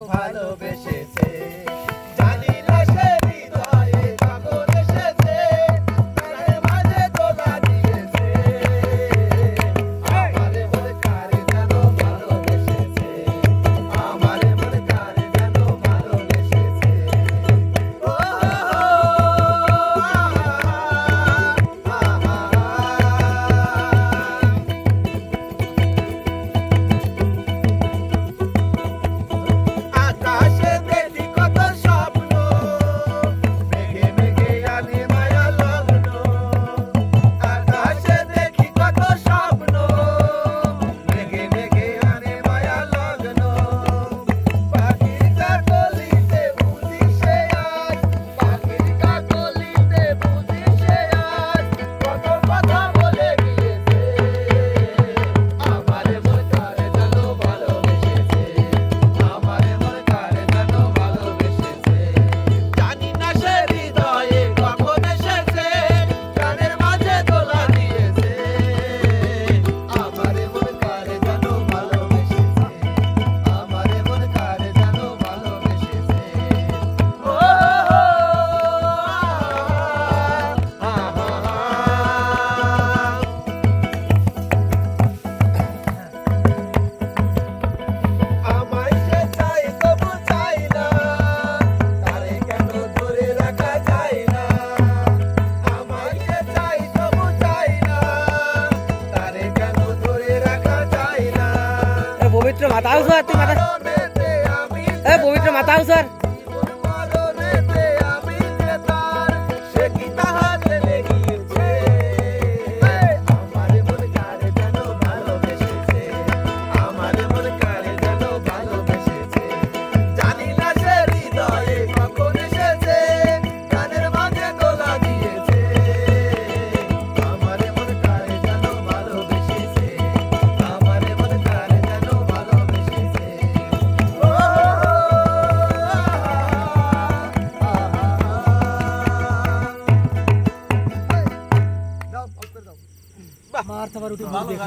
ভালোবেসেছে জানি না সে হৃদয়ে পাগল এসেছে প্রাণের মাঝে দোলা দিয়েছে আমারে মনে কারে যেন ভালোবেসেছে আমারে মনে কারে যেন ভালোবেসেছে ও আকাশে দেখি কত স্বপ্ন মেঘে মেঘে আনে মায়া লগ্ন আকাশে দেখি কত স্বপ্ন মেঘে মেঘে আনে মায়া লগ্ন পাখির কাকলিতে বুঝি সে আজ পাখির কাকলিতে বুঝি সে আজ কত কথা বলে গিয়েছে আমারে মন কারে যেন ভালোবেসেছে আমারে মন কারে যেন ভালোবেসেছে জানি না সে হৃদয়ে কখন এসেছে প্রাণের মাঝে দোলা দিয়েছে আমারে মন কারে যেন ভালোবেসেছে আমারে মন কারে যেন ভালোবেসেছে ও আমায় সে চাই তবু চাই না তারে কেন ধরে রাখা যায় না আমায় সে চাই তবু চাই না তারে কেন ধরে রাখা যায় না পবিত্র মাতা স্যার তুই মাতা মরণেতে আমি পবিত্র মাতা স্যার জীবন মরণেতে আমি যে তার সে কি তাহা জেনে গিয়েছে আমারে মন কারে যেন ভালোবেসেছে আমারে মন কারে যেন ভালোবেসেছে জানি না সে হৃদয়ে কখন এসেছে কানের মাঝে দোলা দিয়েছে আমারে মন কারে যেন ভালোবেসেছে আমারে মন কারে যেন ভালোবেসেছে ও মার থাবার উঠে দেখা